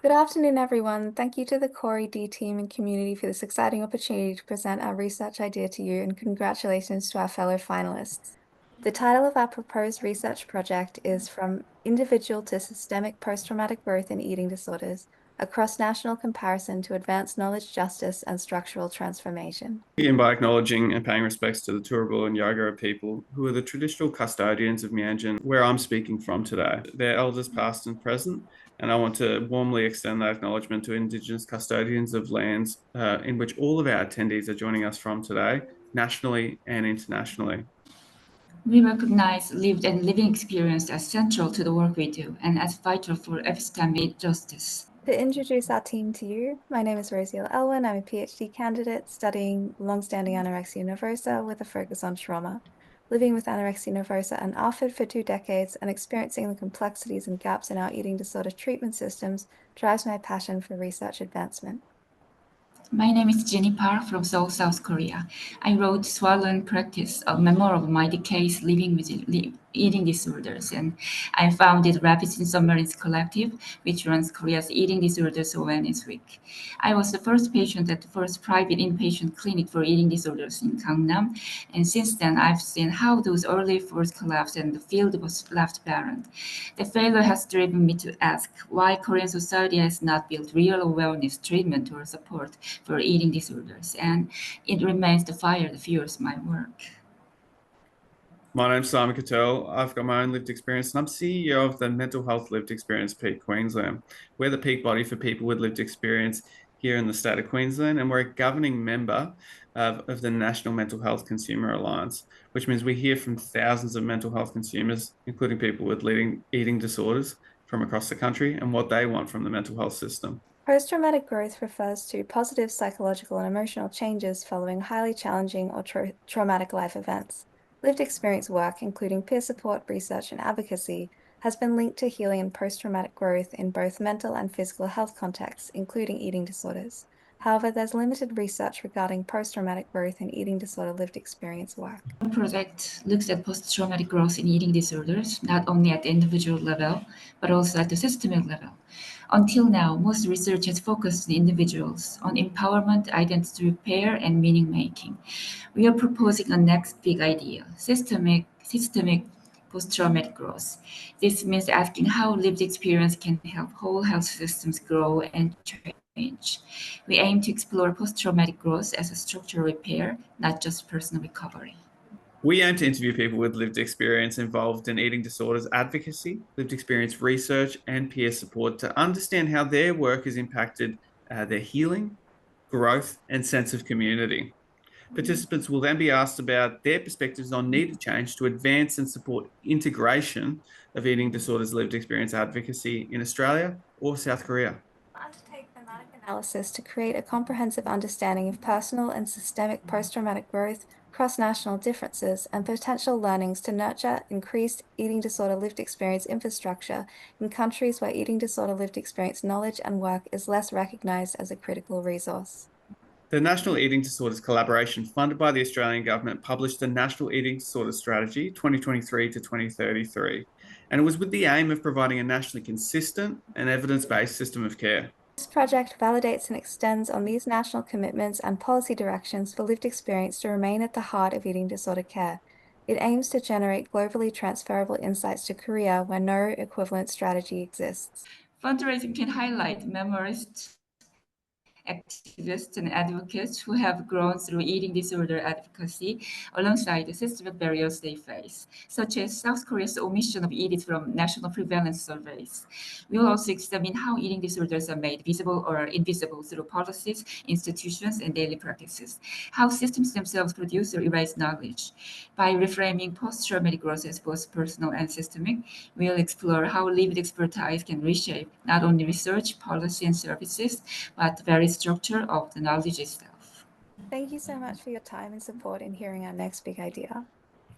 Good afternoon, everyone. Thank you to the Corey D team and community for this exciting opportunity to present our research idea to you, and congratulations to our fellow finalists. The title of our proposed research project is From Individual to Systemic Post-Traumatic Growth in Eating Disorders, a cross-national comparison to advance knowledge, justice, and structural transformation. Begin by acknowledging and paying respects to the Turrbal and Yagara people, who are the traditional custodians of Mianjin, where I'm speaking from today. Their elders past and present, and I want to warmly extend that acknowledgement to Indigenous custodians of lands in which all of our attendees are joining us from today, nationally and internationally. We recognize lived and living experience as central to the work we do and as vital for epistemic justice. To introduce our team to you, my name is Rosiel Elwin. I'm a PhD candidate studying longstanding anorexia nervosa with a focus on trauma. Living with anorexia nervosa and ARFID for 2 decades and experiencing the complexities and gaps in our eating disorder treatment systems drives my passion for research advancement. My name is Jenny Park from Seoul, South Korea. I wrote Swallow and Practice, a memoir of my decades living with eating disorders, and I founded Rapids in Submarines Collective, which runs Korea's Eating Disorders Awareness Week. I was the first patient at the first private inpatient clinic for eating disorders in Gangnam, and since then I've seen how those early efforts collapsed and the field was left barren. The failure has driven me to ask why Korean society has not built real awareness, treatment, or support for eating disorders, and it remains the fire that fuels my work. My name's Simon Cattell. I've got my own lived experience, and I'm CEO of the Mental Health Lived Experience Peak Queensland. We're the peak body for people with lived experience here in the state of Queensland, and we're a governing member of the National Mental Health Consumer Alliance, which means we hear from thousands of mental health consumers, including people with eating disorders from across the country, and what they want from the mental health system. Post-traumatic growth refers to positive psychological and emotional changes following highly challenging or traumatic life events. Lived experience work, including peer support, research, and advocacy, has been linked to healing and post-traumatic growth in both mental and physical health contexts, including eating disorders. However, there's limited research regarding post-traumatic growth in eating disorder lived experience work. The project looks at post-traumatic growth in eating disorders, not only at the individual level, but also at the systemic level. Until now, most research has focused on individuals, on empowerment, identity repair, and meaning-making. We are proposing a next big idea, systemic post-traumatic growth. This means asking how lived experience can help whole health systems grow and change. We aim to explore post-traumatic growth as a structural repair, not just personal recovery. We aim to interview people with lived experience involved in eating disorders advocacy, lived experience research, and peer support to understand how their work has impacted their healing, growth, and sense of community. Participants will then be asked about their perspectives on needed change to advance and support integration of eating disorders lived experience advocacy in Australia or South Korea. Undertake thematic analysis to create a comprehensive understanding of personal and systemic post-traumatic growth, cross-national differences, and potential learnings to nurture increased eating disorder lived experience infrastructure in countries where eating disorder lived experience knowledge and work is less recognized as a critical resource. The National Eating Disorders Collaboration, funded by the Australian Government, published the National Eating Disorders Strategy 2023 to 2033, and it was with the aim of providing a nationally consistent and evidence-based system of care. This project validates and extends on these national commitments and policy directions for lived experience to remain at the heart of eating disorder care. It aims to generate globally transferable insights to Korea where no equivalent strategy exists. Fundraising can highlight memoirists, activists, and advocates who have grown through eating disorder advocacy alongside the systemic barriers they face, such as South Korea's omission of EDIS from national prevalence surveys. We will also examine how eating disorders are made visible or invisible through policies, institutions, and daily practices, how systems themselves produce or erase knowledge. By reframing post-traumatic growth as both personal and systemic, we'll explore how lived expertise can reshape not only research, policy, and services, but the very structure of the knowledge itself. Thank you so much for your time and support in hearing our next big idea.